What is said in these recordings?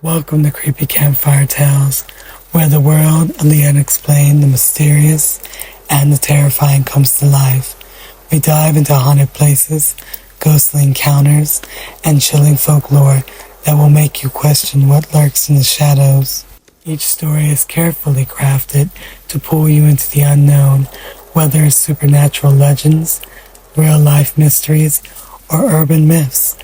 Welcome to Creepy Campfire Tales, where the world of the unexplained, the mysterious, and the terrifying comes to life. We dive into haunted places, ghostly encounters, and chilling folklore that will make you question what lurks in the shadows. Each story is carefully crafted to pull you into the unknown, whether it's supernatural legends, real-life mysteries, or urban myths.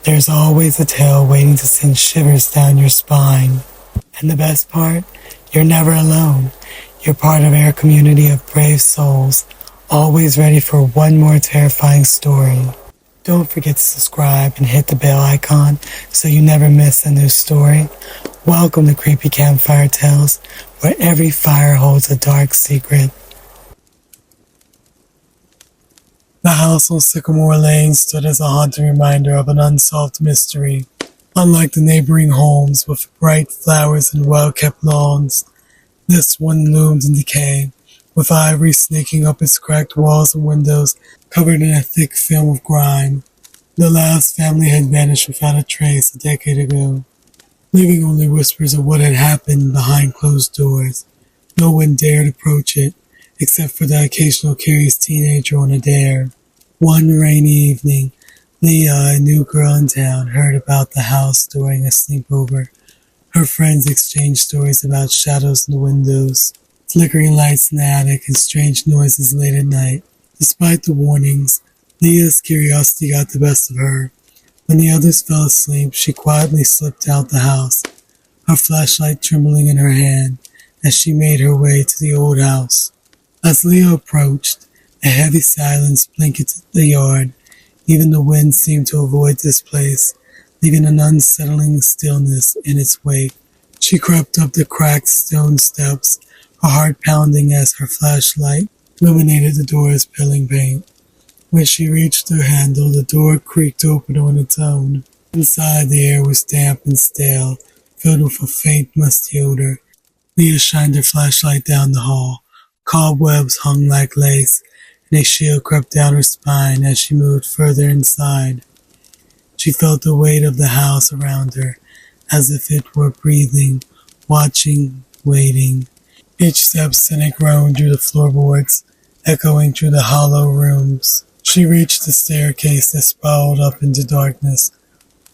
There's always a tale waiting to send shivers down your spine. And the best part? You're never alone. You're part of our community of brave souls, always ready for one more terrifying story. Don't forget to subscribe and hit the bell icon so you never miss a new story. Welcome to Creepy Campfire Tales, where every fire holds a dark secret. The house on Sycamore Lane stood as a haunting reminder of an unsolved mystery. Unlike the neighboring homes with bright flowers and well-kept lawns, this one loomed in decay, with ivy sneaking up its cracked walls and windows covered in a thick film of grime. The last family had vanished without a trace a decade ago, leaving only whispers of what had happened behind closed doors. No one dared approach it, except for the occasional curious teenager on a dare. One rainy evening, Lena, a new girl in town, heard about the house during a sleepover. Her friends exchanged stories about shadows in the windows, flickering lights in the attic, and strange noises late at night. Despite the warnings, Lena's curiosity got the best of her. When the others fell asleep, she quietly slipped out the house, her flashlight trembling in her hand as she made her way to the old house. As Lena approached, a heavy silence blanketed the yard. Even the wind seemed to avoid this place, leaving an unsettling stillness in its wake. She crept up the cracked stone steps, her heart pounding as her flashlight illuminated the door's peeling paint. When she reached her handle, the door creaked open on its own. Inside, the air was damp and stale, filled with a faint, musty odor. Lena shined her flashlight down the hall. Cobwebs hung like lace, and a chill crept down her spine as she moved further inside. She felt the weight of the house around her, as if it were breathing, watching, waiting. Each step sent a groan through the floorboards, echoing through the hollow rooms. She reached the staircase that spiraled up into darkness,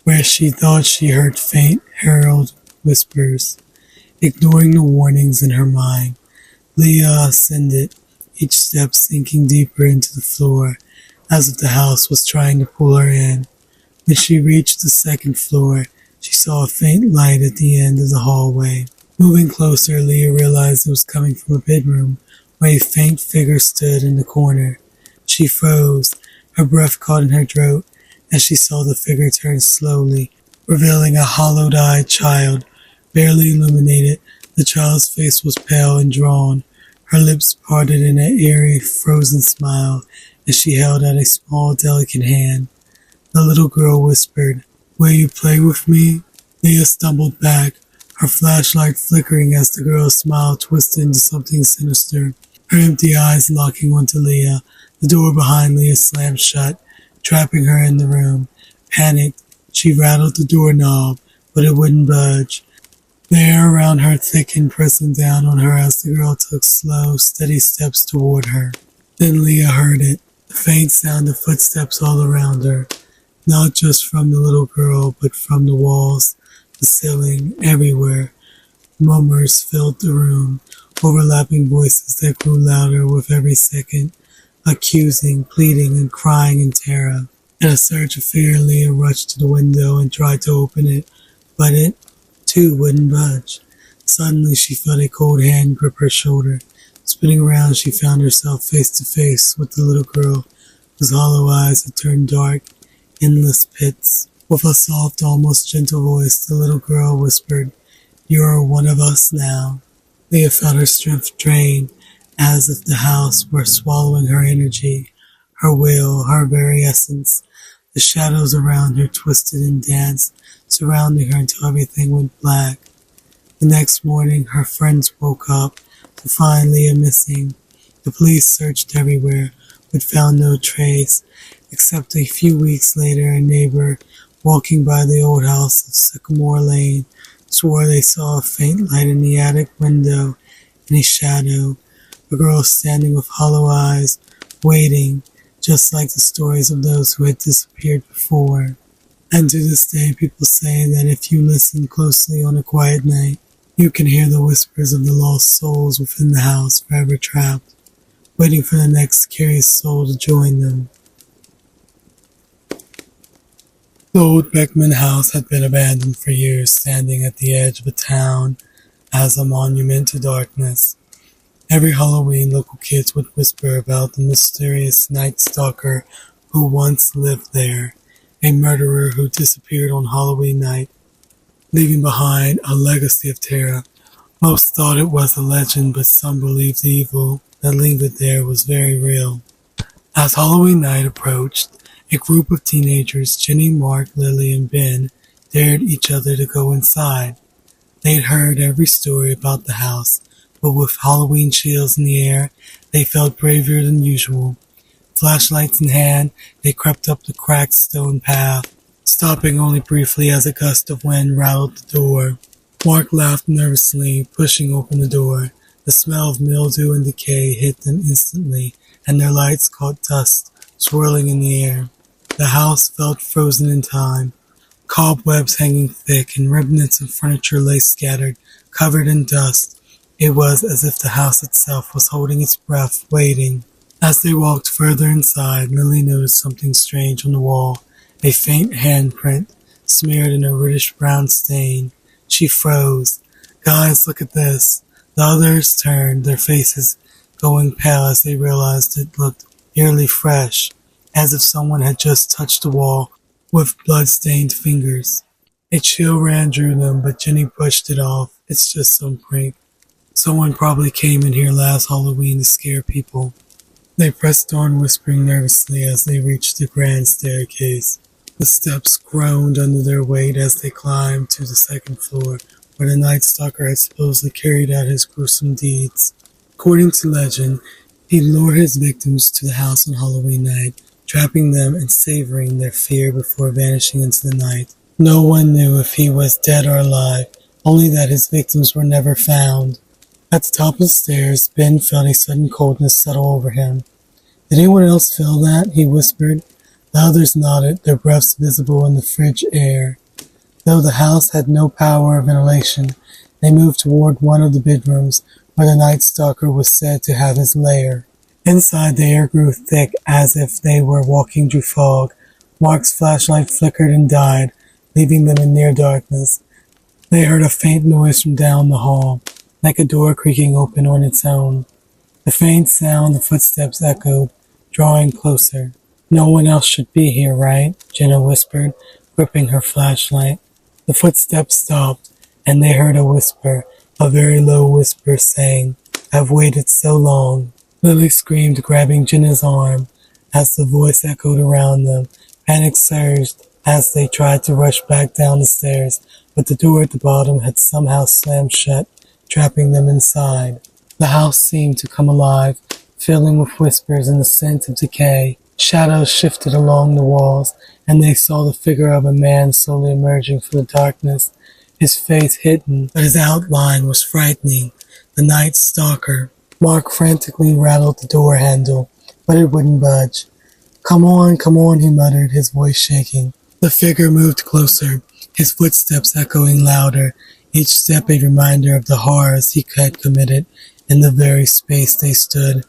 where she thought she heard faint, herald whispers. Ignoring the warnings in her mind, Lena ascended, each step sinking deeper into the floor, as if the house was trying to pull her in. When she reached the second floor, she saw a faint light at the end of the hallway. Moving closer, Lena realized it was coming from a bedroom, where a faint figure stood in the corner. She froze, her breath caught in her throat, as she saw the figure turn slowly, revealing a hollowed-eyed child, barely illuminated. The child's face was pale and drawn, her lips parted in an eerie, frozen smile as she held out a small, delicate hand. The little girl whispered, "Will you play with me?" Lena stumbled back, her flashlight flickering as the girl's smile twisted into something sinister. Her empty eyes locking onto Lena, the door behind Lena slammed shut, trapping her in the room. Panicked, she rattled the doorknob, but it wouldn't budge. The air around her thickened, pressing down on her as the girl took slow, steady steps toward her. Then Lena heard it, the faint sound of footsteps all around her, not just from the little girl, but from the walls, the ceiling, everywhere. Murmurs filled the room, overlapping voices that grew louder with every second, accusing, pleading, and crying in terror. In a surge of fear, Lena rushed to the window and tried to open it, but it too wouldn't budge. Suddenly she felt a cold hand grip her shoulder. Spinning around, she found herself face to face with the little girl, whose hollow eyes had turned dark, endless pits. With a soft, almost gentle voice, the little girl whispered, "You are one of us now." Leah felt her strength drain, as if the house were swallowing her energy, her will, her very essence. The shadows around her twisted and danced, surrounding her until everything went black. The next morning, her friends woke up to find Lena missing. The police searched everywhere, but found no trace, except a few weeks later a neighbor walking by the old house of Sycamore Lane swore they saw a faint light in the attic window and a shadow, a girl standing with hollow eyes, waiting, just like the stories of those who had disappeared before. And to this day, people say that if you listen closely on a quiet night, you can hear the whispers of the lost souls within the house forever trapped, waiting for the next curious soul to join them. The old Beckman House had been abandoned for years, standing at the edge of a town as a monument to darkness. Every Halloween, local kids would whisper about the mysterious night stalker who once lived there, a murderer who disappeared on Halloween night, leaving behind a legacy of terror. Most thought it was a legend, but some believed the evil that lingered there was very real. As Halloween night approached, a group of teenagers, Jenny, Mark, Lily, and Ben, dared each other to go inside. They'd heard every story about the house, but with Halloween chills in the air, they felt braver than usual. Flashlights in hand, they crept up the cracked stone path, stopping only briefly as a gust of wind rattled the door. Mark laughed nervously, pushing open the door. The smell of mildew and decay hit them instantly, and their lights caught dust swirling in the air. The house felt frozen in time, cobwebs hanging thick and remnants of furniture lay scattered, covered in dust. It was as if the house itself was holding its breath, waiting. As they walked further inside, Lily noticed something strange on the wall, a faint handprint, smeared in a reddish-brown stain. She froze. "Guys, look at this." The others turned, their faces going pale as they realized it looked eerily fresh, as if someone had just touched the wall with blood-stained fingers. A chill ran through them, but Jenny brushed it off. "It's just some prank. Someone probably came in here last Halloween to scare people." They pressed on, whispering nervously as they reached the grand staircase. The steps groaned under their weight as they climbed to the second floor, where the Night Stalker had supposedly carried out his gruesome deeds. According to legend, he lured his victims to the house on Halloween night, trapping them and savoring their fear before vanishing into the night. No one knew if he was dead or alive, only that his victims were never found. At the top of the stairs, Ben felt a sudden coldness settle over him. "Did anyone else feel that?" he whispered. The others nodded, their breaths visible in the frigid air. Though the house had no power of ventilation, they moved toward one of the bedrooms where the Night Stalker was said to have his lair. Inside, the air grew thick as if they were walking through fog. Mark's flashlight flickered and died, leaving them in near darkness. They heard a faint noise from down the hall, like a door creaking open on its own. The faint sound of footsteps echoed, drawing closer. "No one else should be here, right?" Jenna whispered, gripping her flashlight. The footsteps stopped, and they heard a whisper, a very low whisper saying, "I've waited so long." Lily screamed, grabbing Jenna's arm. As the voice echoed around them, panic surged as they tried to rush back down the stairs, but the door at the bottom had somehow slammed shut, trapping them inside. The house seemed to come alive, filling with whispers and the scent of decay. Shadows shifted along the walls, and they saw the figure of a man slowly emerging from the darkness, his face hidden, but his outline was frightening. The Night Stalker. Mark frantically rattled the door handle, but it wouldn't budge. Come on, he muttered, his voice shaking. The figure moved closer, his footsteps echoing louder, each step a reminder of the horrors he had committed in the very space they stood.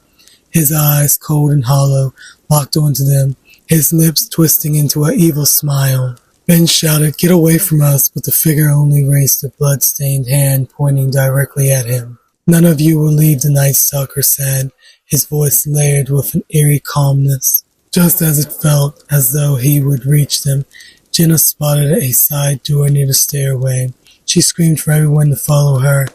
His eyes, cold and hollow, locked onto them, his lips twisting into an evil smile. Ben shouted, "Get away from us," but the figure only raised a blood-stained hand pointing directly at him. "None of you will leave," the Night Stalker said, his voice layered with an eerie calmness. Just as it felt as though he would reach them, Jenna spotted a side door near the stairway. She screamed for everyone to follow her,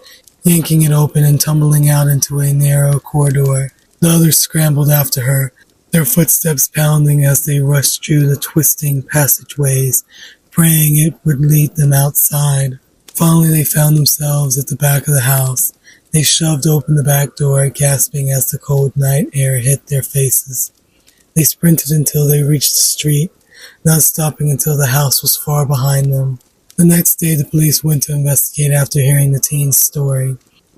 yanking it open and tumbling out into a narrow corridor. The others scrambled after her, their footsteps pounding as they rushed through the twisting passageways, praying it would lead them outside. Finally, they found themselves at the back of the house. They shoved open the back door, gasping as the cold night air hit their faces. They sprinted until they reached the street, not stopping until the house was far behind them. The next day, the police went to investigate after hearing the teen's story.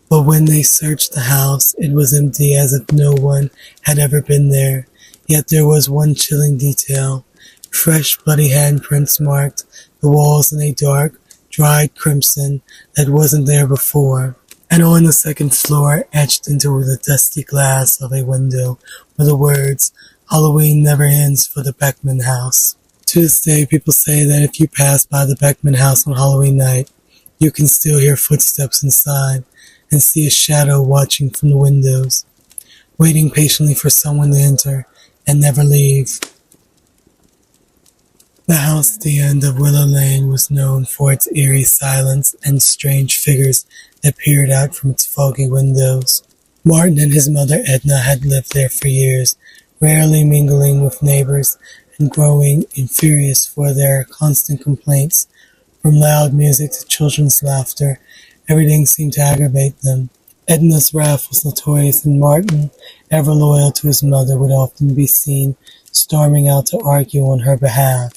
But when they searched the house, it was empty as if no one had ever been there. Yet there was one chilling detail. Fresh, bloody handprints marked the walls in a dark, dried crimson that wasn't there before. And on the second floor, etched into the dusty glass of a window, were the words, "Halloween never ends for the Beckman House." To this day, people say that if you pass by the Beckman House on Halloween night, you can still hear footsteps inside and see a shadow watching from the windows, waiting patiently for someone to enter and never leave. The house at the end of Willow Lane was known for its eerie silence and strange figures that peered out from its foggy windows. Martin and his mother Edna had lived there for years, rarely mingling with neighbors and growing furious for their constant complaints. From loud music to children's laughter, everything seemed to aggravate them. Edna's wrath was notorious, and Martin, ever loyal to his mother, would often be seen storming out to argue on her behalf.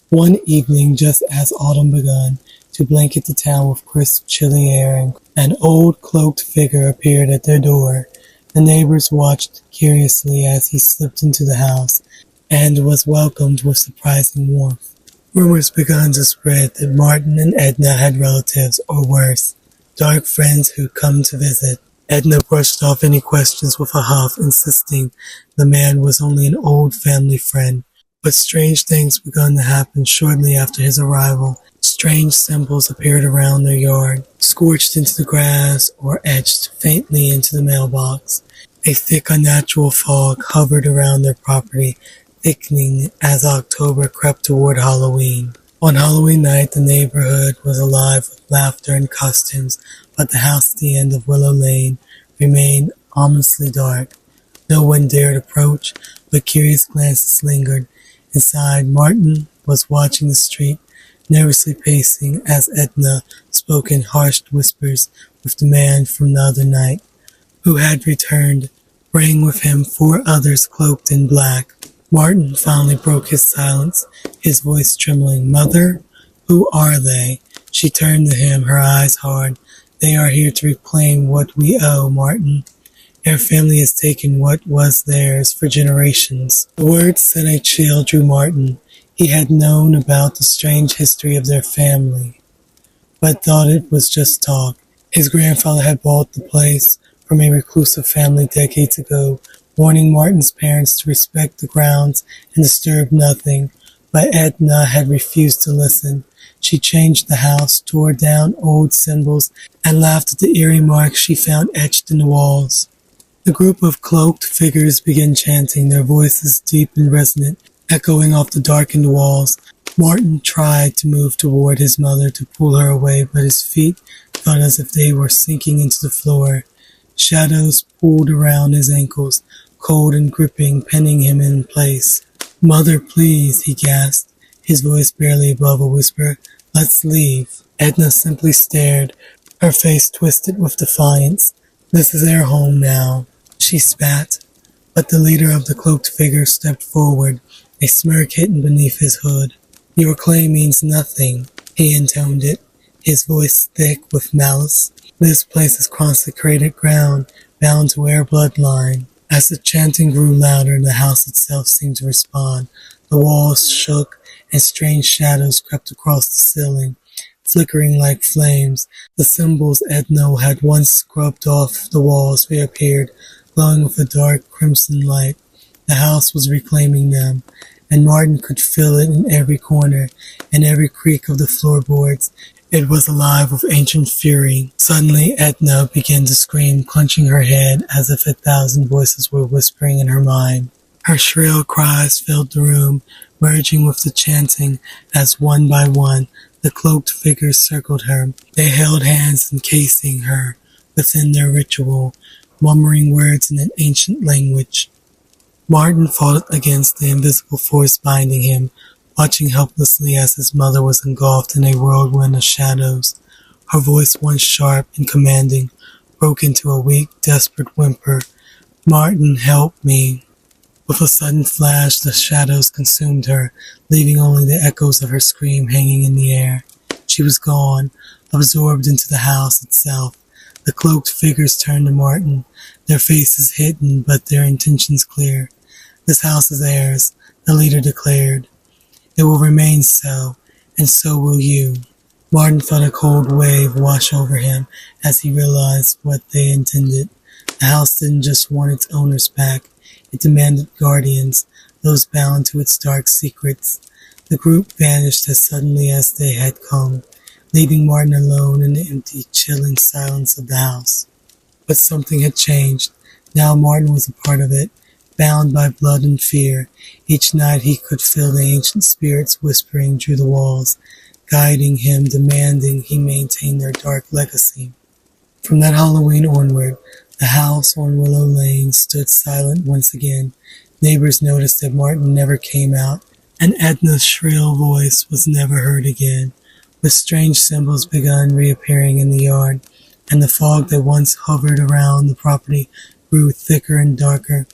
One evening, just as autumn begun to blanket the town with crisp, chilly air, an old cloaked figure appeared at their door. The neighbors watched curiously as he slipped into the house and was welcomed with surprising warmth. Rumors began to spread that Martin and Edna had relatives, or worse, dark friends who'd come to visit. Edna brushed off any questions with a huff, insisting the man was only an old family friend. But strange things began to happen shortly after his arrival. Strange symbols appeared around their yard, scorched into the grass or etched faintly into the mailbox. A thick, unnatural fog hovered around their property, thickening as October crept toward Halloween. On Halloween night, the neighborhood was alive with laughter and costumes, but the house at the end of Willow Lane remained ominously dark. No one dared approach, but curious glances lingered. Inside, Martin was watching the street, nervously pacing as Edna spoke in hushed whispers with the man from the other night, who had returned, bringing with him 4 others cloaked in black. Martin finally broke his silence, his voice trembling. "Mother, who are they?" She turned to him, her eyes hard. "They are here to reclaim what we owe, Martin. Their family has taken what was theirs for generations." The words sent a chill through Martin. He had known about the strange history of their family, but thought it was just talk. His grandfather had bought the place from a reclusive family decades ago, warning Martin's parents to respect the grounds and disturb nothing, but Edna had refused to listen. She changed the house, tore down old symbols, and laughed at the eerie marks she found etched in the walls. The group of cloaked figures began chanting, their voices deep and resonant, echoing off the darkened walls. Martin tried to move toward his mother to pull her away, but his feet felt as if they were sinking into the floor. Shadows pulled around his ankles, cold and gripping, pinning him in place. "Mother, please," he gasped, his voice barely above a whisper. "Let's leave." Edna simply stared, her face twisted with defiance. "This is their home now," she spat. But the leader of the cloaked figure stepped forward, a smirk hidden beneath his hood. "Your claim means nothing," he intoned it, his voice thick with malice. "This place is consecrated ground, bound to our bloodline." As the chanting grew louder, the house itself seemed to respond. The walls shook, and strange shadows crept across the ceiling, flickering like flames. The symbols Edna had once scrubbed off the walls reappeared, glowing with a dark crimson light. The house was reclaiming them, and Martin could feel it in every corner, in every creak of the floorboards. It was alive with ancient fury. Suddenly, Edna began to scream, clenching her head as if 1,000 voices were whispering in her mind. Her shrill cries filled the room, merging with the chanting as one by one the cloaked figures circled her. They held hands, encasing her within their ritual, murmuring words in an ancient language. Martin fought against the invisible force binding him, watching helplessly as his mother was engulfed in a whirlwind of shadows. Her voice, once sharp and commanding, broke into a weak, desperate whimper. "Martin, help me." With a sudden flash, the shadows consumed her, leaving only the echoes of her scream hanging in the air. She was gone, absorbed into the house itself. The cloaked figures turned to Martin, their faces hidden but their intentions clear. This house is theirs, the leader declared. It will remain so, and so will you. Martin felt a cold wave wash over him as he realized what they intended. The house didn't just want its owners back. It demanded guardians, those bound to its dark secrets. The group vanished as suddenly as they had come, leaving Martin alone in the empty, chilling silence of the house. But something had changed. Now Martin was a part of it, bound by blood and fear. Each night he could feel the ancient spirits whispering through the walls, guiding him, demanding he maintain their dark legacy. From that Halloween onward, the house on Willow Lane stood silent once again. Neighbors noticed that Martin never came out, and Edna's shrill voice was never heard again. With strange symbols begun reappearing in the yard, and the fog that once hovered around the property grew thicker and darker,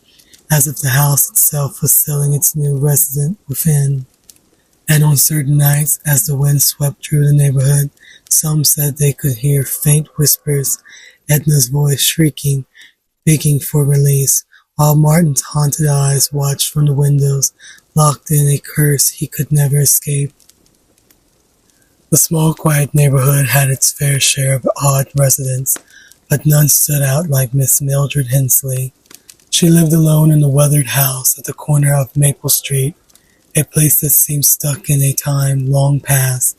as if the house itself was sealing its new resident within. And on certain nights, as the wind swept through the neighborhood, some said they could hear faint whispers, Edna's voice shrieking, begging for release, while Martin's haunted eyes watched from the windows, locked in a curse he could never escape. The small, quiet neighborhood had its fair share of odd residents, but none stood out like Miss Mildred Hensley. She lived alone in a weathered house at the corner of Maple Street, a place that seemed stuck in a time long past.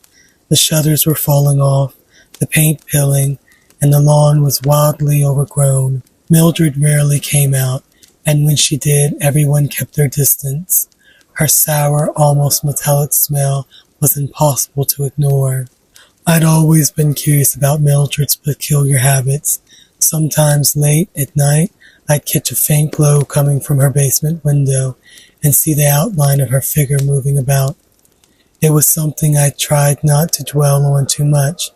The shutters were falling off, the paint peeling, and the lawn was wildly overgrown. Mildred rarely came out, and when she did, everyone kept their distance. Her sour, almost metallic smell was impossible to ignore. I'd always been curious about Mildred's peculiar habits. Sometimes late at night, I'd catch a faint glow coming from her basement window and see the outline of her figure moving about. It was something I tried not to dwell on too much,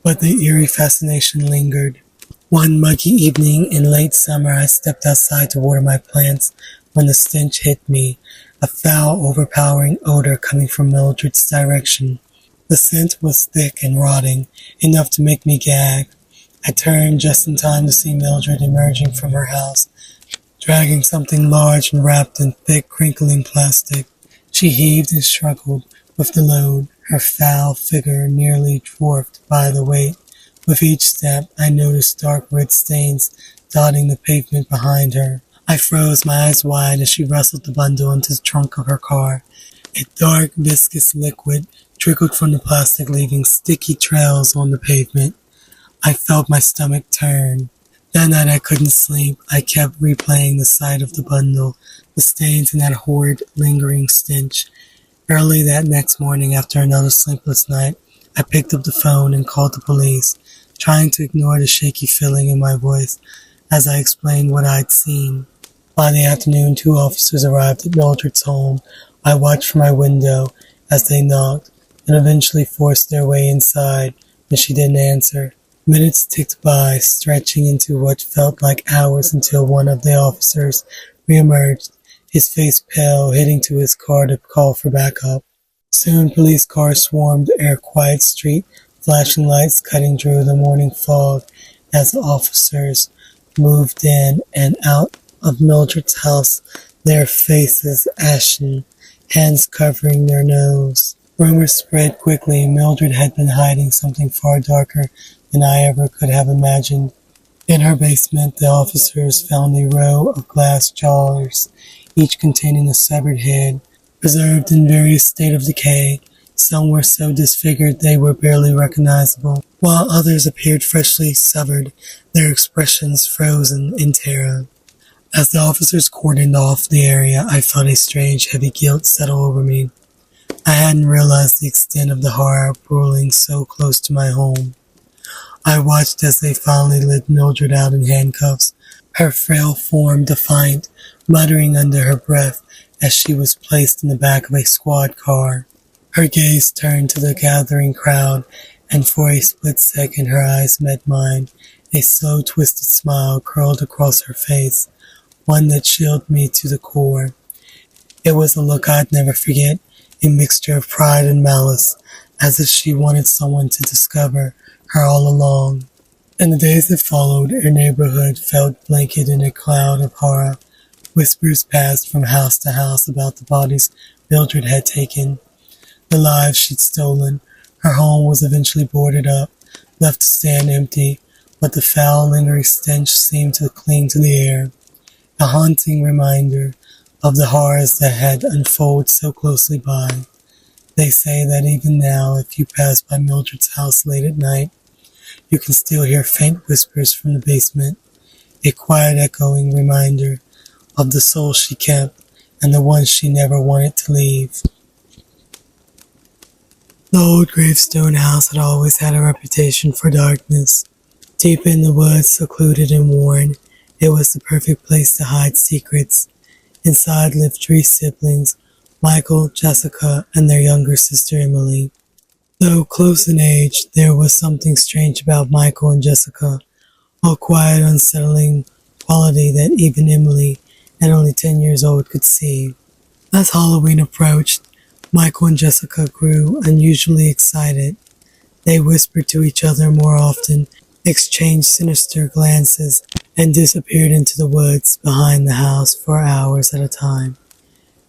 but the eerie fascination lingered. One muggy evening in late summer, I stepped outside to water my plants when the stench hit me, a foul, overpowering odor coming from Mildred's direction. The scent was thick and rotting, enough to make me gag. I turned just in time to see Mildred emerging from her house, dragging something large and wrapped in thick, crinkling plastic. She heaved and struggled with the load, her foul figure nearly dwarfed by the weight. With each step, I noticed dark red stains dotting the pavement behind her. I froze, my eyes wide, as she wrestled the bundle into the trunk of her car. A dark, viscous liquid trickled from the plastic, leaving sticky trails on the pavement. I felt my stomach turn. That night I couldn't sleep. I kept replaying the sight of the bundle, the stains and that horrid, lingering stench. Early that next morning, after another sleepless night, I picked up the phone and called the police, trying to ignore the shaky feeling in my voice as I explained what I'd seen. By the afternoon, 2 officers arrived at Mildred's home. I watched from my window as they knocked and eventually forced their way inside when she didn't answer. Minutes ticked by, stretching into what felt like hours until one of the officers reemerged, his face pale, heading to his car to call for backup. Soon police cars swarmed our quiet street, flashing lights cutting through the morning fog as the officers moved in and out of Mildred's house, their faces ashen, hands covering their nose. Rumors spread quickly. Mildred had been hiding something far darker than I ever could have imagined. In her basement, the officers found a row of glass jars, each containing a severed head, preserved in various state of decay. Some were so disfigured they were barely recognizable, while others appeared freshly severed, their expressions frozen in terror. As the officers cordoned off the area, I felt a strange, heavy guilt settle over me. I hadn't realized the extent of the horror brewing so close to my home. I watched as they finally led Mildred out in handcuffs, her frail form defiant, muttering under her breath as she was placed in the back of a squad car. Her gaze turned to the gathering crowd, and for a split second her eyes met mine. A slow, twisted smile curled across her face, one that chilled me to the core. It was a look I'd never forget, a mixture of pride and malice, as if she wanted someone to discover her all along. In the days that followed, her neighborhood felt blanketed in a cloud of horror. Whispers passed from house to house about the bodies Mildred had taken, the lives she'd stolen. Her home was eventually boarded up, left to stand empty, but the foul, lingering stench seemed to cling to the air, a haunting reminder of the horrors that had unfolded so closely by. They say that even now, if you pass by Mildred's house late at night, you can still hear faint whispers from the basement, a quiet echoing reminder of the soul she kept and the one she never wanted to leave. The old gravestone house had always had a reputation for darkness. Deep in the woods, secluded and worn, it was the perfect place to hide secrets. Inside lived 3 siblings, Michael, Jessica, and their younger sister Emily. Though close in age, there was something strange about Michael and Jessica, a quiet, unsettling quality that even Emily, at only 10 years old, could see. As Halloween approached, Michael and Jessica grew unusually excited. They whispered to each other more often, exchanged sinister glances, and disappeared into the woods behind the house for hours at a time.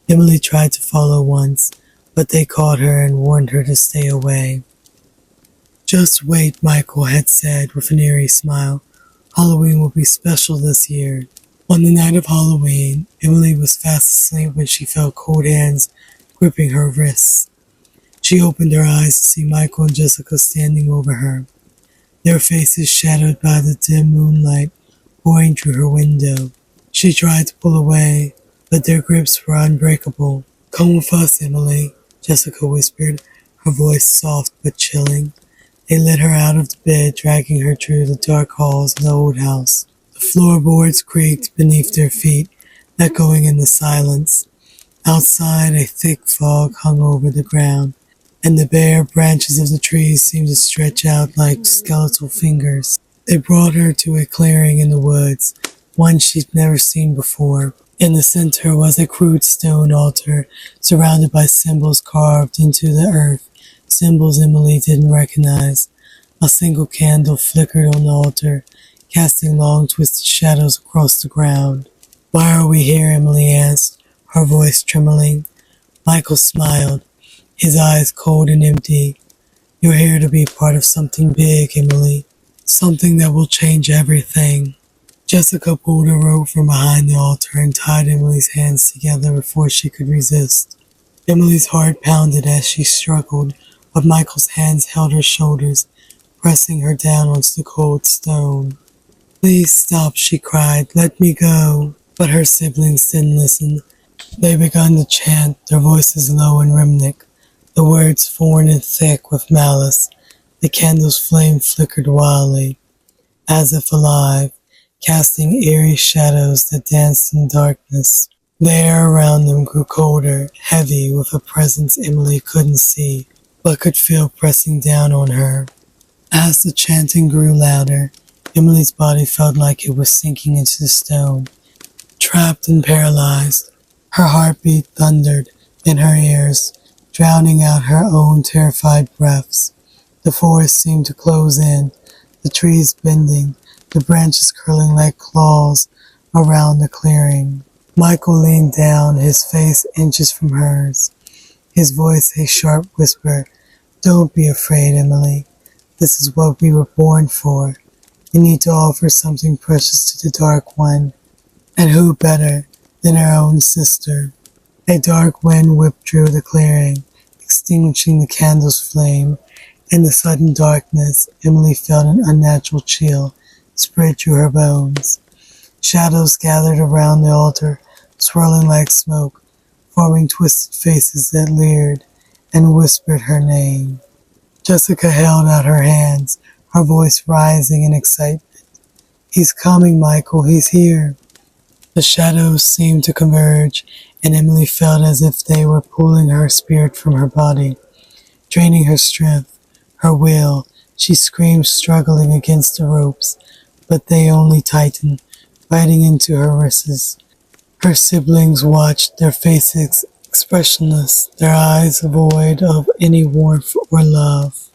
Emily tried to follow once, but they caught her and warned her to stay away. "Just wait," Michael had said with an eerie smile. "Halloween will be special this year." On the night of Halloween, Emily was fast asleep when she felt cold hands gripping her wrists. She opened her eyes to see Michael and Jessica standing over her, their faces shadowed by the dim moonlight pouring through her window. She tried to pull away, but their grips were unbreakable. "Come with us, Emily," Jessica whispered, her voice soft but chilling. They led her out of the bed, dragging her through the dark halls of the old house. The floorboards creaked beneath their feet, echoing in the silence. Outside, a thick fog hung over the ground, and the bare branches of the trees seemed to stretch out like skeletal fingers. They brought her to a clearing in the woods, one she'd never seen before. In the center was a crude stone altar, surrounded by symbols carved into the earth, symbols Emily didn't recognize. A single candle flickered on the altar, casting long twisted shadows across the ground. "Why are we here?" Emily asked, her voice trembling. Michael smiled, his eyes cold and empty. "You're here to be part of something big, Emily. Something that will change everything." Jessica pulled a rope from behind the altar and tied Emily's hands together before she could resist. Emily's heart pounded as she struggled, but Michael's hands held her shoulders, pressing her down onto the cold stone. "Please stop," she cried. "Let me go." But her siblings didn't listen. They began to chant, their voices low and rhythmic, the words foreign and thick with malice. The candle's flame flickered wildly, as if alive, casting eerie shadows that danced in darkness. The air around them grew colder, heavy with a presence Emily couldn't see, but could feel pressing down on her. As the chanting grew louder, Emily's body felt like it was sinking into the stone. Trapped and paralyzed, her heartbeat thundered in her ears, drowning out her own terrified breaths. The forest seemed to close in, the trees bending, the branches curling like claws around the clearing. Michael leaned down, his face inches from hers, his voice a sharp whisper. "Don't be afraid, Emily. This is what we were born for. We need to offer something precious to the Dark One. And who better than her own sister?" A dark wind whipped through the clearing, extinguishing the candle's flame. In the sudden darkness, Emily felt an unnatural chill spread through her bones. Shadows gathered around the altar, swirling like smoke, forming twisted faces that leered and whispered her name. Jessica held out her hands, her voice rising in excitement. "He's coming, Michael, he's here." The shadows seemed to converge, and Emily felt as if they were pulling her spirit from her body, draining her strength, her will. She screamed, struggling against the ropes, but they only tightened, biting into her wrists. Her siblings watched, their faces expressionless, their eyes void of any warmth or love.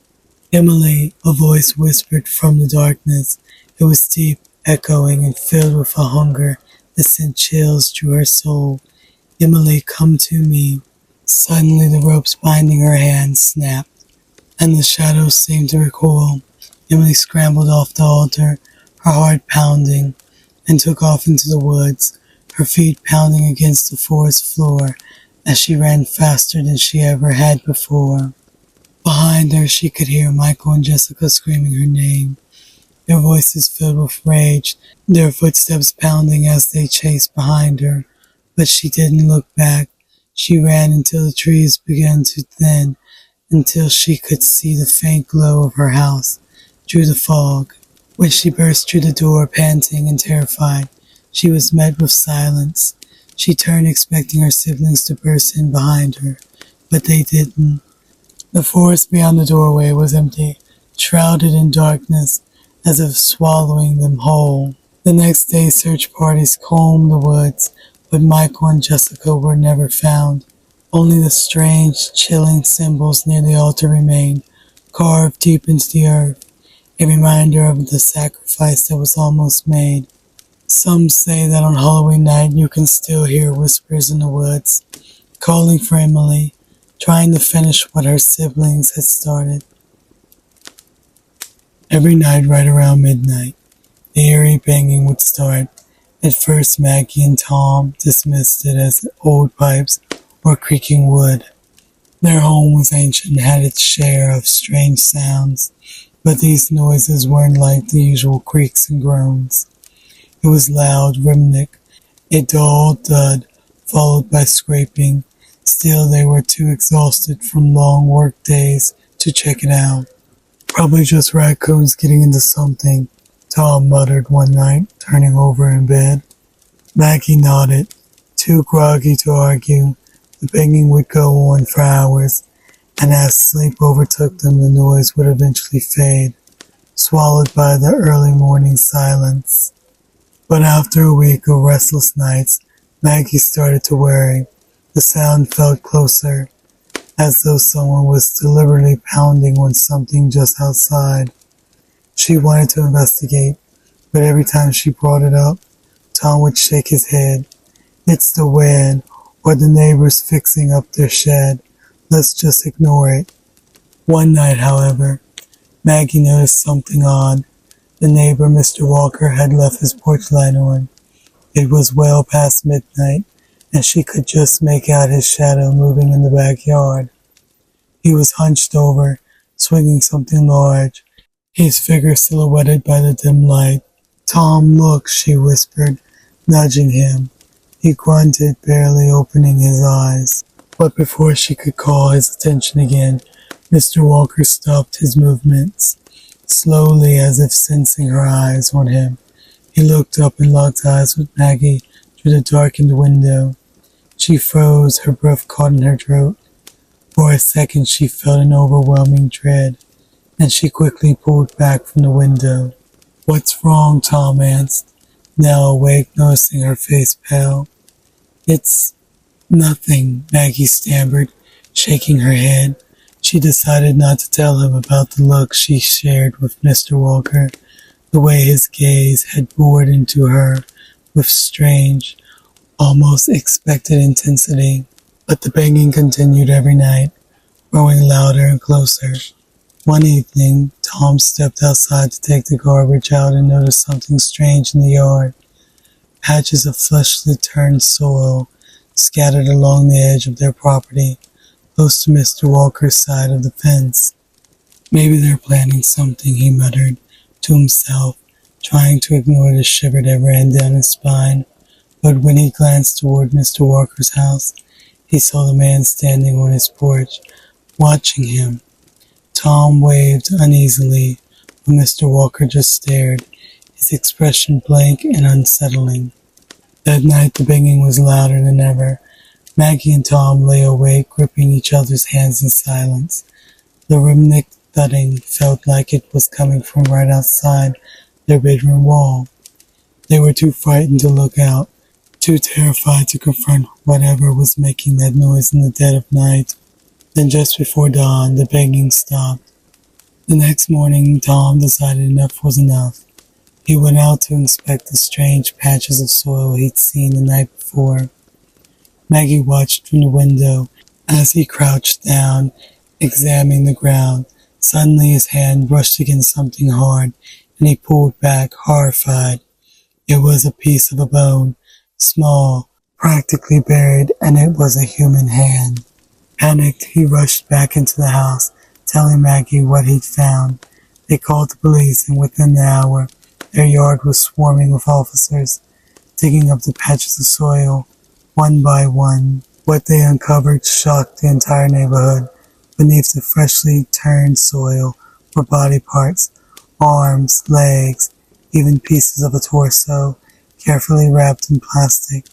Emily, a voice whispered from the darkness. It was deep, echoing, and filled with a hunger that sent chills through her soul. Emily, come to me. Suddenly the ropes binding her hands snapped, and the shadows seemed to recoil. Emily scrambled off the altar, her heart pounding, and took off into the woods, her feet pounding against the forest floor as she ran faster than she ever had before. Behind her she could hear Michael and Jessica screaming her name, their voices filled with rage, their footsteps pounding as they chased behind her. But she didn't look back. She ran until the trees began to thin, until she could see the faint glow of her house through the fog. When she burst through the door, panting and terrified, she was met with silence. She turned expecting her siblings to burst in behind her, but they didn't. The forest beyond the doorway was empty, shrouded in darkness, as if swallowing them whole. The next day, search parties combed the woods, but Michael and Jessica were never found. Only the strange, chilling symbols near the altar remained, carved deep into the earth, a reminder of the sacrifice that was almost made. Some say that on Halloween night you can still hear whispers in the woods, calling for Emily, trying to finish what her siblings had started. Every night right around midnight, the eerie banging would start. At first Maggie and Tom dismissed it as old pipes or creaking wood. Their home was ancient and had its share of strange sounds, but these noises weren't like the usual creaks and groans. It was loud, rhythmic, a dull thud, followed by scraping. Still, they were too exhausted from long work days to check it out. Probably just raccoons getting into something, Tom muttered one night, turning over in bed. Maggie nodded, too groggy to argue. The banging would go on for hours, and as sleep overtook them, the noise would eventually fade, swallowed by the early morning silence. But after a week of restless nights, Maggie started to worry. The sound felt closer, as though someone was deliberately pounding on something just outside. She wanted to investigate, but every time she brought it up, Tom would shake his head. It's the wind, or the neighbors fixing up their shed. Let's just ignore it. One night, however, Maggie noticed something odd. The neighbor, Mr. Walker, had left his porch light on. It was well past midnight, and she could just make out his shadow moving in the backyard. He was hunched over, swinging something large, his figure silhouetted by the dim light. Tom, look, she whispered, nudging him. He grunted, barely opening his eyes. But before she could call his attention again, Mr. Walker stopped his movements. Slowly, as if sensing her eyes on him, he looked up and locked eyes with Maggie through the darkened window. She froze, her breath caught in her throat. For a second she felt an overwhelming dread, and she quickly pulled back from the window. What's wrong? Tom asked, now awake, noticing her face pale. It's nothing, Maggie stammered, shaking her head. She decided not to tell him about the look she shared with Mr. Walker, the way his gaze had bored into her with strange, almost expected intensity. But the banging continued every night, growing louder and closer. One evening, Tom stepped outside to take the garbage out and noticed something strange in the yard. Patches of freshly turned soil scattered along the edge of their property, close to Mr. Walker's side of the fence. Maybe they're planning something, he muttered to himself, trying to ignore the shiver that ran down his spine. But when he glanced toward Mr. Walker's house, he saw the man standing on his porch, watching him. Tom waved uneasily, but Mr. Walker just stared, his expression blank and unsettling. That night the banging was louder than ever. Maggie and Tom lay awake, gripping each other's hands in silence. The rhythmic thudding felt like it was coming from right outside their bedroom wall. They were too frightened to look out, too terrified to confront whatever was making that noise in the dead of night. Then just before dawn, the banging stopped. The next morning, Tom decided enough was enough. He went out to inspect the strange patches of soil he'd seen the night before. Maggie watched from the window as he crouched down, examining the ground. Suddenly his hand brushed against something hard, and he pulled back, horrified. It was a piece of a bone, small, practically buried, and it was a human hand. Panicked, he rushed back into the house, telling Maggie what he'd found. They called the police, and within the hour, their yard was swarming with officers, digging up the patches of soil, one by one. What they uncovered shocked the entire neighborhood. Beneath the freshly turned soil were body parts, arms, legs, even pieces of a torso, carefully wrapped in plastic.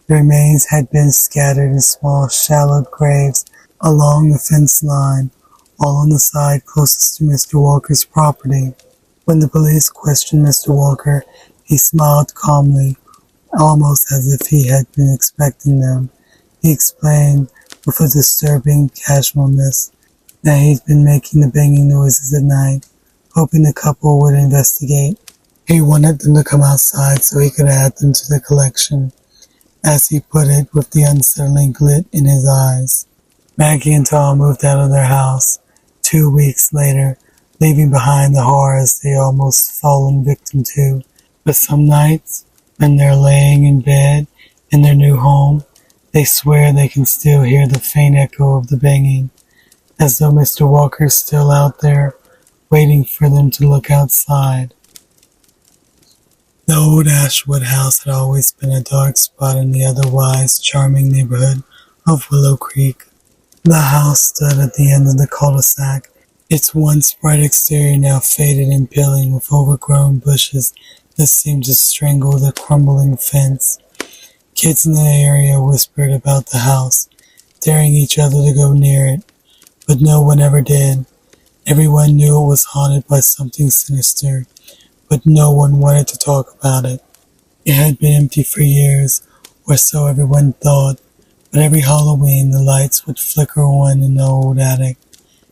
The remains had been scattered in small, shallow graves along the fence line, all on the side closest to Mr. Walker's property. When the police questioned Mr. Walker, he smiled calmly, almost as if he had been expecting them. He explained with a disturbing casualness that he'd been making the banging noises at night, hoping the couple would investigate. He wanted them to come outside so he could add them to the collection, as he put it with the unsettling glint in his eyes. Maggie and Tom moved out of their house 2 weeks later, leaving behind the horrors they almost fallen victim to. But some nights, when they're laying in bed in their new home, they swear they can still hear the faint echo of the banging, as though Mr. Walker's still out there, waiting for them to look outside. The old Ashwood house had always been a dark spot in the otherwise charming neighborhood of Willow Creek. The house stood at the end of the cul-de-sac, its once bright exterior now faded and peeling with overgrown bushes that seemed to strangle the crumbling fence. Kids in the area whispered about the house, daring each other to go near it, but no one ever did. Everyone knew it was haunted by something sinister, but no one wanted to talk about it. It had been empty for years, or so everyone thought, but every Halloween the lights would flicker on in the old attic,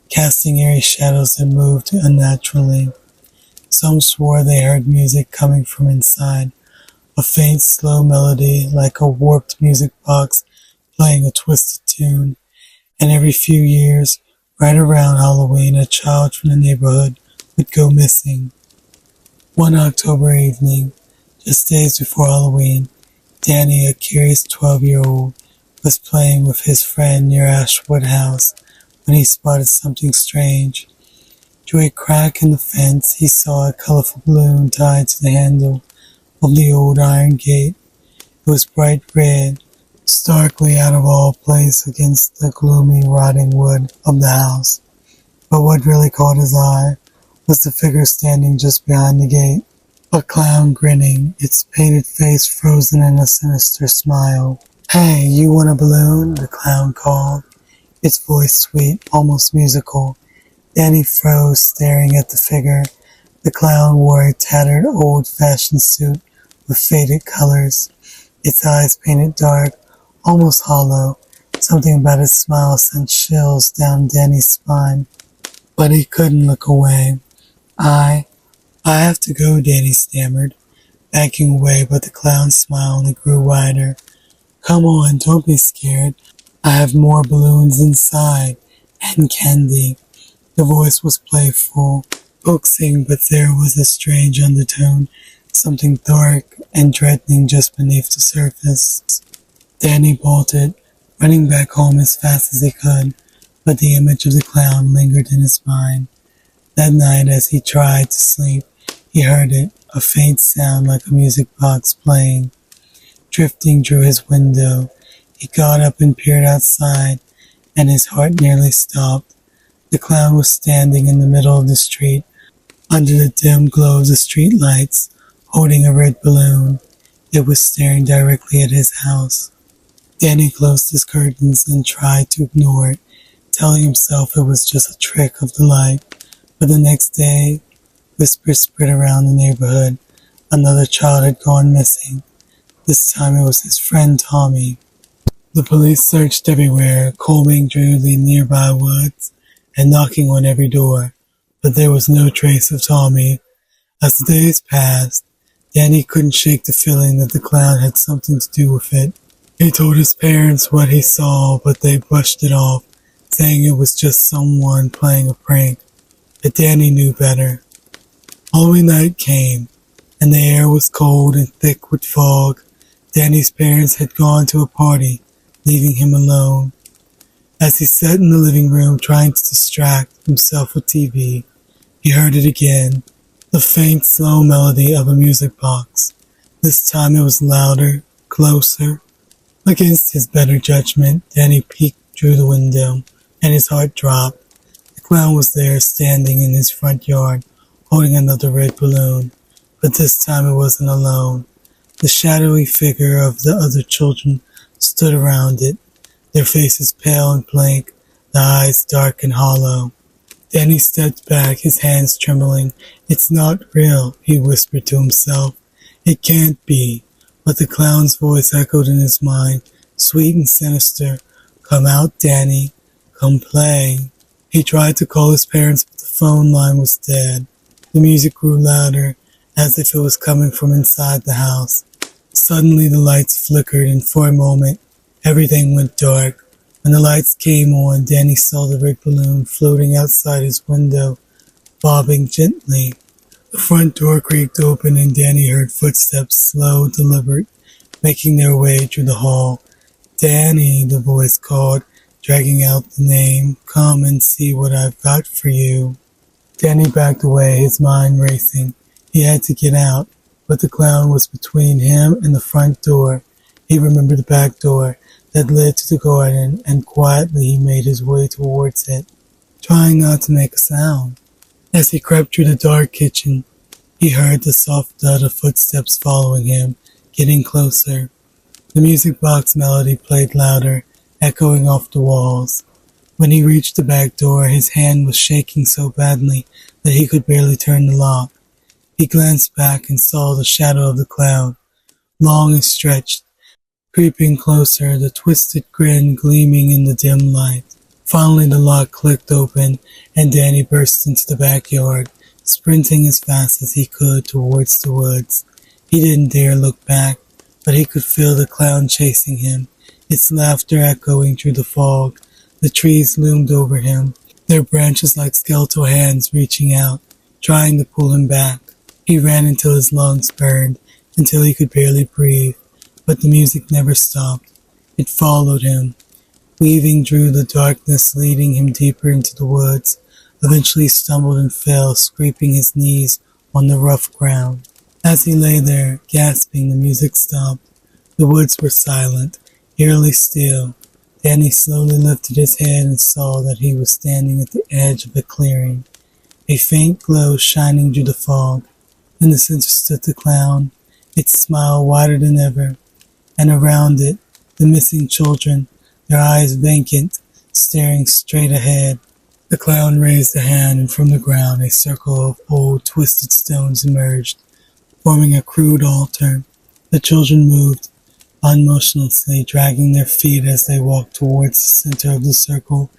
casting eerie shadows that moved unnaturally. Some swore they heard music coming from inside, a faint, slow melody like a warped music box playing a twisted tune, and every few years, right around Halloween, a child from the neighborhood would go missing. One October evening, just days before Halloween, Danny, a curious 12-year-old, was playing with his friend near Ashwood House when he spotted something strange. Through a crack in the fence, he saw a colorful balloon tied to the handle of the old iron gate. It was bright red, starkly out of all place against the gloomy, rotting wood of the house. But what really caught his eye was the figure standing just behind the gate, a clown grinning, its painted face frozen in a sinister smile. "Hey, you want a balloon?" the clown called, its voice sweet, almost musical. Danny froze, staring at the figure. The clown wore a tattered, old-fashioned suit with faded colors, its eyes painted dark, almost hollow. Something about its smile sent chills down Danny's spine, but he couldn't look away. I have to go," Danny stammered, backing away, but the clown's smile only grew wider. "Come on, don't be scared. I have more balloons inside, and candy." The voice was playful, coaxing, but there was a strange undertone, something dark and threatening just beneath the surface. Danny bolted, running back home as fast as he could, but the image of the clown lingered in his mind. That night, as he tried to sleep, he heard it, a faint sound like a music box playing, drifting through his window. He got up and peered outside, and his heart nearly stopped. The clown was standing in the middle of the street, under the dim glow of the street lights, holding a red balloon. It was staring directly at his house. Danny closed his curtains and tried to ignore it, telling himself it was just a trick of the light. But the next day, whispers spread around the neighborhood. Another child had gone missing. This time it was his friend Tommy. The police searched everywhere, combing through the nearby woods and knocking on every door, but there was no trace of Tommy. As the days passed, Danny couldn't shake the feeling that the clown had something to do with it. He told his parents what he saw, but they brushed it off, saying it was just someone playing a prank. But Danny knew better. Halloween night came, and the air was cold and thick with fog. Danny's parents had gone to a party, leaving him alone. As he sat in the living room trying to distract himself with TV, he heard it again, the faint, slow melody of a music box. This time it was louder, closer. Against his better judgment, Danny peeked through the window, and his heart dropped. The clown was there, standing in his front yard, holding another red balloon, but this time it wasn't alone. The shadowy figure of the other children stood around it, their faces pale and blank, the eyes dark and hollow. Danny stepped back, his hands trembling. "It's not real," he whispered to himself. "It can't be." But the clown's voice echoed in his mind, sweet and sinister. "Come out, Danny. Come play." He tried to call his parents, but the phone line was dead. The music grew louder, as if it was coming from inside the house. Suddenly the lights flickered, and for a moment, everything went dark. When the lights came on, Danny saw the red balloon floating outside his window, bobbing gently. The front door creaked open, and Danny heard footsteps, slow, deliberate, making their way through the hall. "Danny," the voice called, dragging out the name. "Come and see what I've got for you." Danny backed away, his mind racing. He had to get out, but the clown was between him and the front door. He remembered the back door that led to the garden, and quietly he made his way towards it, trying not to make a sound. As he crept through the dark kitchen, he heard the soft thud of footsteps following him, getting closer. The music box melody played louder, echoing off the walls. When he reached the back door, his hand was shaking so badly that he could barely turn the lock. He glanced back and saw the shadow of the clown, long and stretched, creeping closer, the twisted grin gleaming in the dim light. Finally the lock clicked open, and Danny burst into the backyard, sprinting as fast as he could towards the woods. He didn't dare look back, but he could feel the clown chasing him, its laughter echoing through the fog. The trees loomed over him, their branches like skeletal hands reaching out, trying to pull him back. He ran until his lungs burned, until he could barely breathe, but the music never stopped. It followed him, weaving through the darkness, leading him deeper into the woods. Eventually he stumbled and fell, scraping his knees on the rough ground. As he lay there, gasping, the music stopped. The woods were silent, eerily still. Danny slowly lifted his head and saw that he was standing at the edge of a clearing, a faint glow shining through the fog. In the center stood the clown, its smile wider than ever, and around it, the missing children, their eyes vacant, staring straight ahead. The clown raised a hand, and from the ground a circle of old twisted stones emerged, forming a crude altar. The children moved, unmotionlessly, dragging their feet as they walked towards the center of the circle,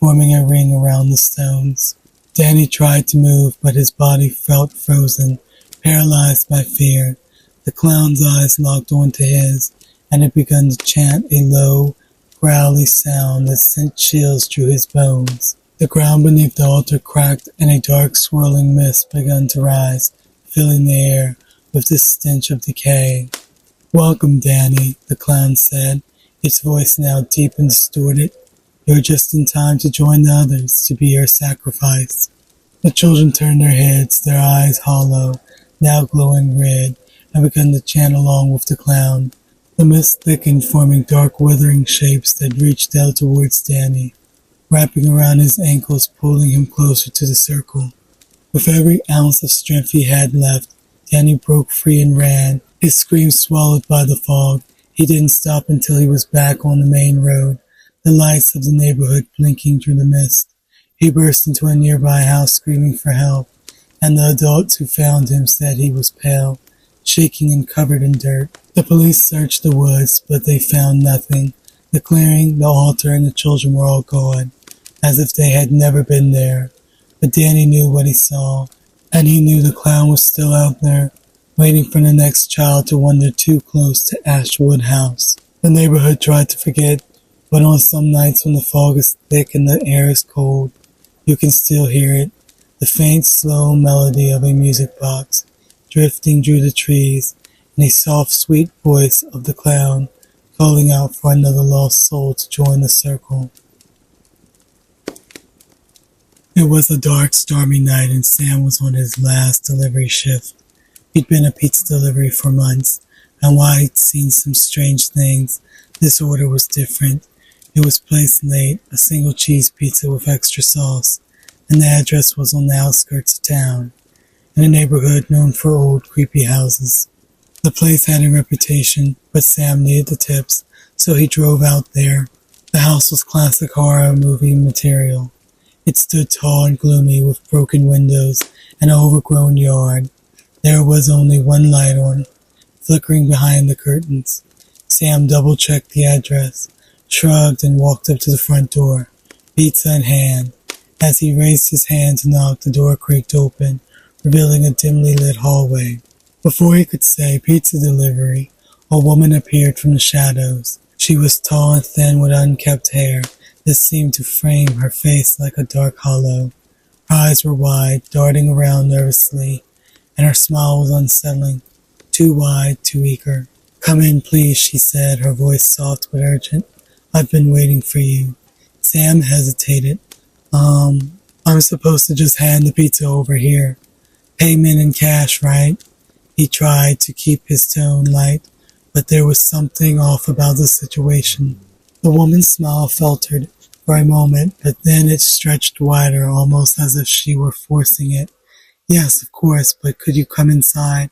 forming a ring around the stones. Danny tried to move, but his body felt frozen, paralyzed by fear. The clown's eyes locked onto his, and it began to chant a low, growly sound that sent chills through his bones. The ground beneath the altar cracked, and a dark swirling mist began to rise, filling the air with the stench of decay. "Welcome, Danny," the clown said, its voice now deep and distorted. "You're just in time to join the others, to be your sacrifice." The children turned their heads, their eyes hollow, now glowing red, and began to chant along with the clown. The mist thickened, forming dark, withering shapes that reached out towards Danny, wrapping around his ankles, pulling him closer to the circle. With every ounce of strength he had left, Danny broke free and ran, his scream swallowed by the fog. He didn't stop until he was back on the main road, the lights of the neighborhood blinking through the mist. He burst into a nearby house screaming for help, and the adults who found him said he was pale, shaking and covered in dirt. The police searched the woods, but they found nothing. The clearing, the altar, and the children were all gone, as if they had never been there. But Danny knew what he saw, and he knew the clown was still out there, waiting for the next child to wander too close to Ashwood House. The neighborhood tried to forget, but on some nights when the fog is thick and the air is cold, you can still hear it, the faint, slow melody of a music box, drifting through the trees, and a soft, sweet voice of the clown, calling out for another lost soul to join the circle. It was a dark, stormy night, and Sam was on his last delivery shift. He'd been a pizza delivery for months, and while he'd seen some strange things, this order was different. It was placed late, a single cheese pizza with extra sauce, and the address was on the outskirts of town, in a neighborhood known for old, creepy houses. The place had a reputation, but Sam needed the tips, so he drove out there. The house was classic horror movie material. It stood tall and gloomy with broken windows and an overgrown yard. There was only one light on, flickering behind the curtains. Sam double-checked the address, shrugged, and walked up to the front door, pizza in hand. As he raised his hand to knock, the door creaked open, revealing a dimly lit hallway. Before he could say pizza delivery, a woman appeared from the shadows. She was tall and thin with unkempt hair that seemed to frame her face like a dark hollow. Her eyes were wide, darting around nervously, and her smile was unsettling, too wide, too eager. "Come in, please," she said, her voice soft but urgent. "I've been waiting for you." Sam hesitated. I'm supposed to just hand the pizza over here. Payment in cash, right?" He tried to keep his tone light, but there was something off about the situation. The woman's smile faltered for a moment, but then it stretched wider, almost as if she were forcing it. "Yes, of course, but could you come inside?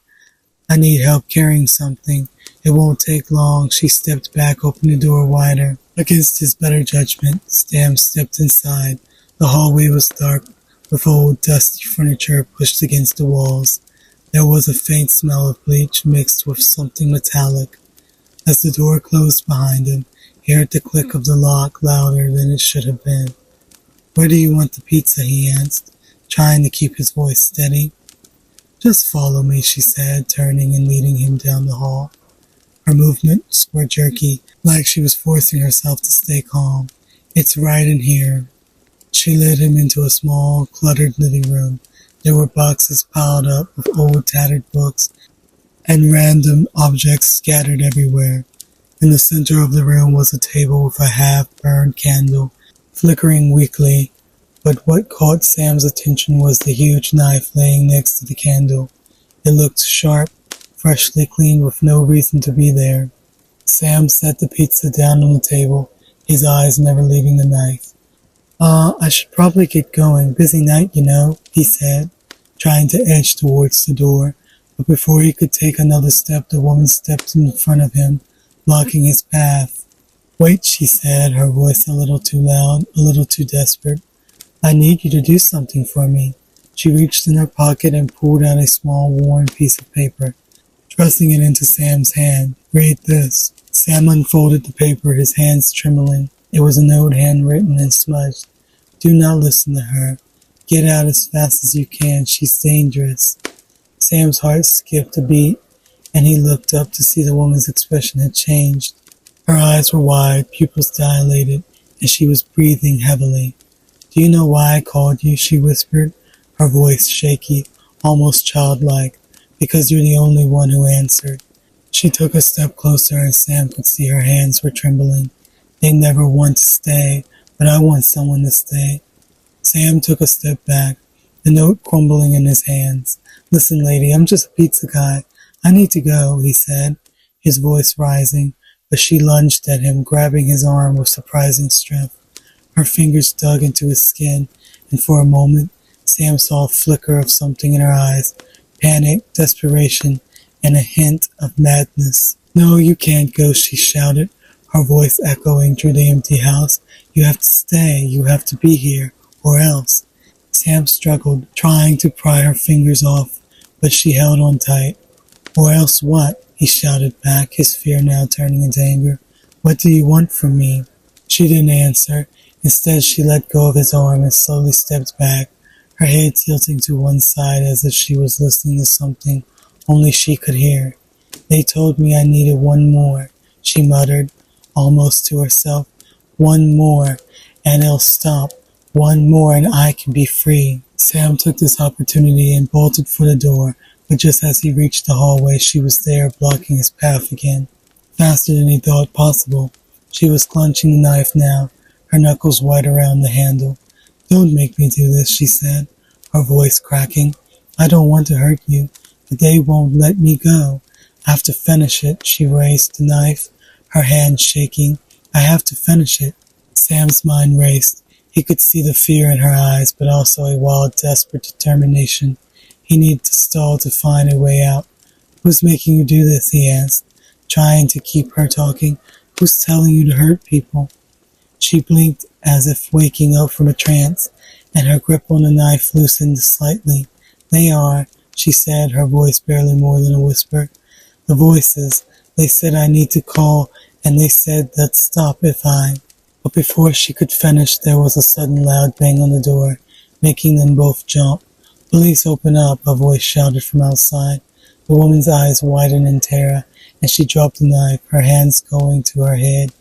I need help carrying something. It won't take long." She stepped back, opened the door wider. Against his better judgment, Sam stepped inside. The hallway was dark, with old, dusty furniture pushed against the walls. There was a faint smell of bleach mixed with something metallic. As the door closed behind him, he heard the click of the lock louder than it should have been. "Where do you want the pizza?" he asked, trying to keep his voice steady. "Just follow me," she said, turning and leading him down the hall. Her movements were jerky, like she was forcing herself to stay calm. "It's right in here." She led him into a small, cluttered living room. There were boxes piled up with old, tattered books and random objects scattered everywhere. In the center of the room was a table with a half-burned candle, flickering weakly, but what caught Sam's attention was the huge knife laying next to the candle. It looked sharp, freshly cleaned with no reason to be there. Sam set the pizza down on the table, his eyes never leaving the knife. I should probably get going. Busy night, you know," he said, trying to edge towards the door. But before he could take another step, the woman stepped in front of him, blocking his path. "Wait," she said, her voice a little too loud, a little too desperate. "I need you to do something for me." She reached in her pocket and pulled out a small, worn piece of paper, thrusting it into Sam's hand. "Read this." Sam unfolded the paper, his hands trembling. It was a note handwritten and smudged. "Do not listen to her. Get out as fast as you can. She's dangerous." Sam's heart skipped a beat, and he looked up to see the woman's expression had changed. Her eyes were wide, pupils dilated, and she was breathing heavily. "Do you know why I called you?" she whispered, her voice shaky, almost childlike. "Because you're the only one who answered." She took a step closer, and Sam could see her hands were trembling. "They never want to stay, but I want someone to stay." Sam took a step back, the note crumbling in his hands. "Listen, lady, I'm just a pizza guy. I need to go," he said, his voice rising, but she lunged at him, grabbing his arm with surprising strength. Her fingers dug into his skin, and for a moment, Sam saw a flicker of something in her eyes, panic, desperation, and a hint of madness. "No, you can't go," she shouted, her voice echoing through the empty house. "You have to stay. You have to be here, or else." Sam struggled, trying to pry her fingers off, but she held on tight. "Or else what?" he shouted back, his fear now turning into anger. What do you want from me? She didn't answer. Instead, she let go of his arm and slowly stepped back, her head tilting to one side as if she was listening to something only she could hear. They told me I needed one more, she muttered, almost to herself. One more, and it'll stop. One more, and I can be free. Sam took this opportunity and bolted for the door, but just as he reached the hallway, she was there, blocking his path again. Faster than he thought possible. She was clenching the knife now, her knuckles white around the handle. Don't make me do this, she said, her voice cracking. I don't want to hurt you, but they won't let me go. I have to finish it. She raised the knife, her hand shaking. I have to finish it. Sam's mind raced. He could see the fear in her eyes, but also a wild, desperate determination. He needed to stall to find a way out. Who's making you do this? He asked, trying to keep her talking. Who's telling you to hurt people? She blinked as if waking up from a trance, and her grip on the knife loosened slightly. They are, she said, her voice barely more than a whisper. The voices. They said I need to call, and they said that stop if I... But before she could finish, there was a sudden loud bang on the door, making them both jump. Police, open up, a voice shouted from outside. The woman's eyes widened in terror, and she dropped the knife, her hands going to her head,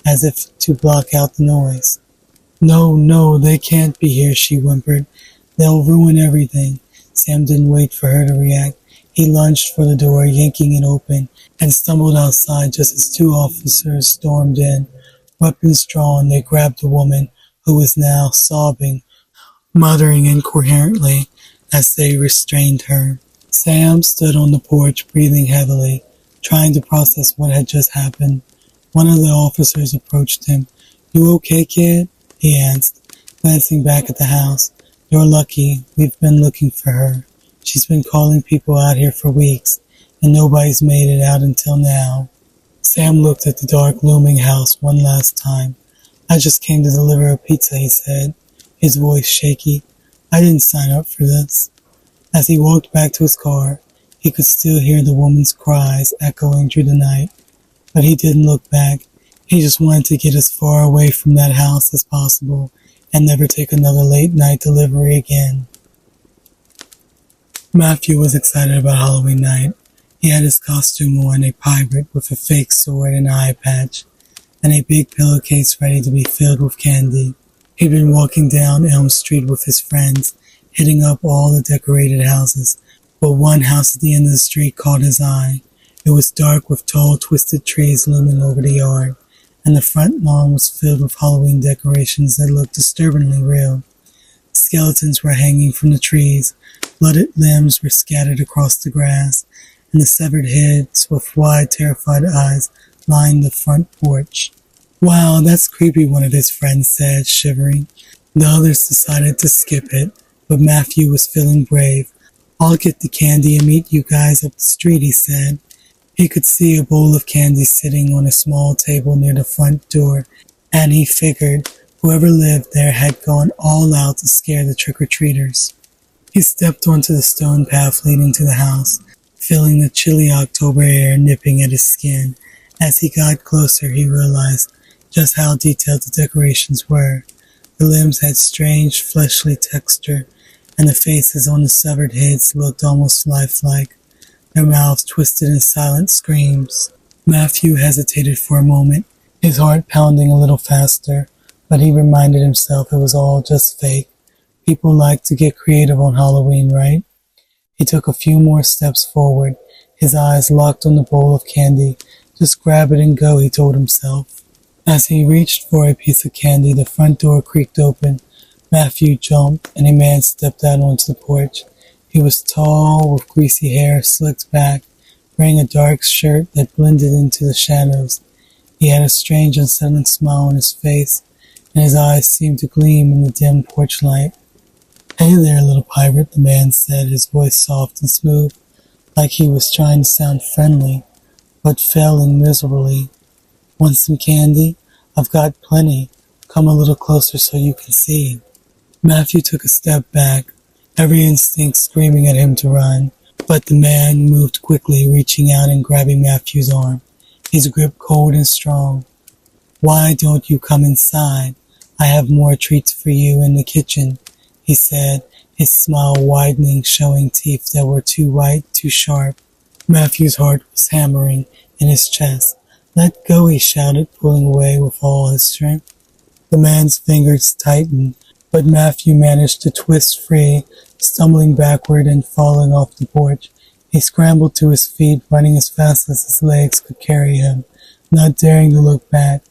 as if to block out the noise. No, they can't be here, she whimpered. They'll ruin everything. Sam didn't wait for her to react. He lunged for the door, yanking it open, and stumbled outside just as two officers stormed in. Weapons drawn, they grabbed the woman, who was now sobbing, muttering incoherently as they restrained her. Sam stood on the porch, breathing heavily, trying to process what had just happened. One of the officers approached him. You okay, kid? He asked, glancing back at the house. You're lucky. We've been looking for her. She's been calling people out here for weeks, and nobody's made it out until now. Sam looked at the dark, looming house one last time. I just came to deliver a pizza, he said, his voice shaky. I didn't sign up for this. As he walked back to his car, he could still hear the woman's cries echoing through the night. But he didn't look back. He just wanted to get as far away from that house as possible and never take another late-night delivery again. Matthew was excited about Halloween night. He had his costume on, a pirate with a fake sword and eye patch, and a big pillowcase ready to be filled with candy. He'd been walking down Elm Street with his friends, hitting up all the decorated houses, but one house at the end of the street caught his eye. It was dark with tall, twisted trees looming over the yard, and the front lawn was filled with Halloween decorations that looked disturbingly real. Skeletons were hanging from the trees, blooded limbs were scattered across the grass, and the severed heads with wide, terrified eyes lined the front porch. Wow, that's creepy, one of his friends said, shivering. The others decided to skip it, but Matthew was feeling brave. I'll get the candy and meet you guys up the street, he said. He could see a bowl of candy sitting on a small table near the front door, and he figured whoever lived there had gone all out to scare the trick-or-treaters. He stepped onto the stone path leading to the house, feeling the chilly October air nipping at his skin. As he got closer, he realized just how detailed the decorations were. The limbs had strange, fleshly texture, and the faces on the severed heads looked almost lifelike, their mouths twisted in silent screams. Matthew hesitated for a moment, his heart pounding a little faster, but he reminded himself it was all just fake. People like to get creative on Halloween, right? He took a few more steps forward, his eyes locked on the bowl of candy. Just grab it and go, he told himself. As he reached for a piece of candy, the front door creaked open. Matthew jumped, and a man stepped out onto the porch. He was tall, with greasy hair slicked back, wearing a dark shirt that blended into the shadows. He had a strange, unsettling smile on his face, and his eyes seemed to gleam in the dim porch light. Hey there, little pirate, the man said, his voice soft and smooth, like he was trying to sound friendly, but failing miserably. Want some candy? I've got plenty. Come a little closer so you can see. Matthew took a step back, every instinct screaming at him to run, but the man moved quickly, reaching out and grabbing Matthew's arm, his grip cold and strong. "Why don't you come inside? I have more treats for you in the kitchen," he said, his smile widening, showing teeth that were too white, too sharp. Matthew's heart was hammering in his chest. "Let go," he shouted, pulling away with all his strength. The man's fingers tightened, but Matthew managed to twist free, stumbling backward and falling off the porch. He scrambled to his feet, running as fast as his legs could carry him, not daring to look back.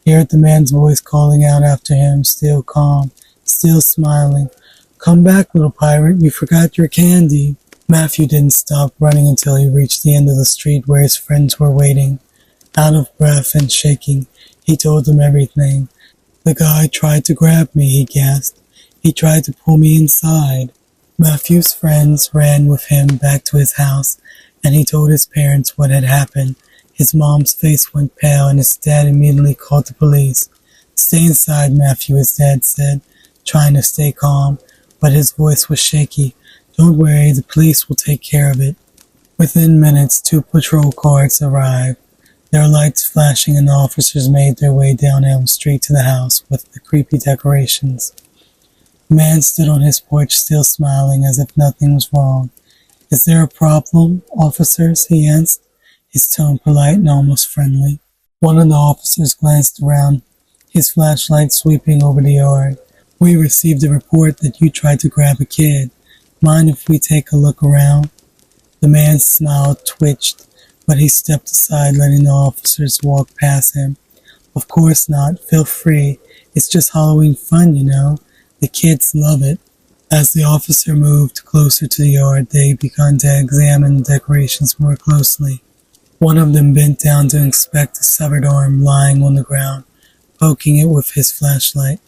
He heard the man's voice calling out after him, still calm, still smiling. "Come back, little pirate, you forgot your candy." Matthew didn't stop running until he reached the end of the street where his friends were waiting. Out of breath and shaking, he told them everything. "The guy tried to grab me," he gasped. "He tried to pull me inside." Matthew's friends ran with him back to his house, and he told his parents what had happened. His mom's face went pale, and his dad immediately called the police. "Stay inside, Matthew," his dad said, trying to stay calm, but his voice was shaky. "Don't worry, the police will take care of it." Within minutes, 2 patrol cars arrived, their lights flashing, and the officers made their way down Elm Street to the house with the creepy decorations. The man stood on his porch, still smiling as if nothing was wrong. "Is there a problem, officers?" he asked, his tone polite and almost friendly. One of the officers glanced around, his flashlight sweeping over the yard. "We received a report that you tried to grab a kid. Mind if we take a look around?" The man's smile twitched, but he stepped aside, letting the officers walk past him. "Of course not. Feel free. It's just Halloween fun, you know. The kids love it." As the officer moved closer to the yard, they began to examine the decorations more closely. One of them bent down to inspect a severed arm lying on the ground, poking it with his flashlight.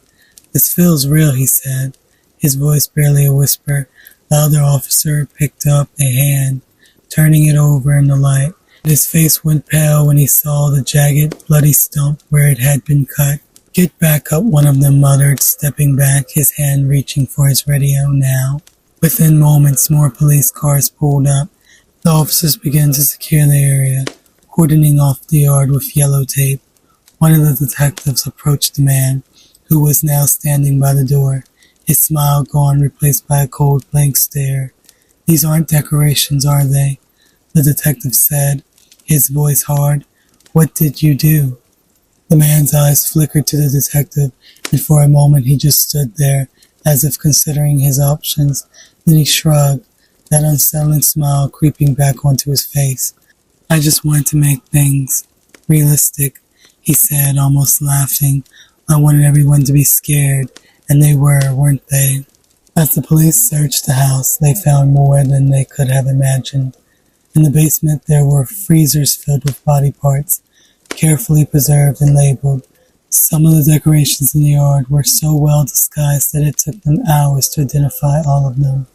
"This feels real," he said, his voice barely a whisper. The other officer picked up a hand, turning it over in the light. His face went pale when he saw the jagged, bloody stump where it had been cut. "Get back up," one of them muttered, stepping back, his hand reaching for his radio now. Within moments, more police cars pulled up. The officers began to secure the area, cordoning off the yard with yellow tape. One of the detectives approached the man, who was now standing by the door, his smile gone, replaced by a cold, blank stare. "These aren't decorations, are they?" the detective said, his voice hard. "What did you do?" The man's eyes flickered to the detective, and for a moment he just stood there, as if considering his options. Then he shrugged, that unsettling smile creeping back onto his face. "I just wanted to make things realistic," he said, almost laughing. "I wanted everyone to be scared, and they were, weren't they?" As the police searched the house, they found more than they could have imagined. In the basement there were freezers filled with body parts, carefully preserved and labeled. Some of the decorations in the yard were so well disguised that it took them hours to identify all of them.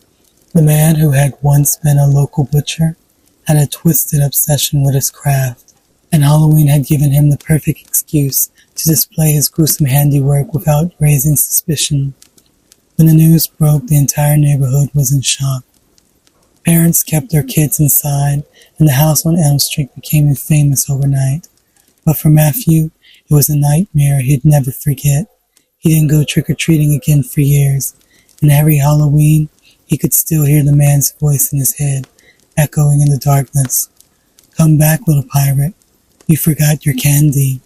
The man, who had once been a local butcher, had a twisted obsession with his craft, and Halloween had given him the perfect excuse to display his gruesome handiwork without raising suspicion. When the news broke, the entire neighborhood was in shock. Parents kept their kids inside, and the house on Elm Street became famous overnight. But for Matthew, it was a nightmare he'd never forget. He didn't go trick-or-treating again for years, and every Halloween, he could still hear the man's voice in his head, echoing in the darkness. "Come back, little pirate. You forgot your candy."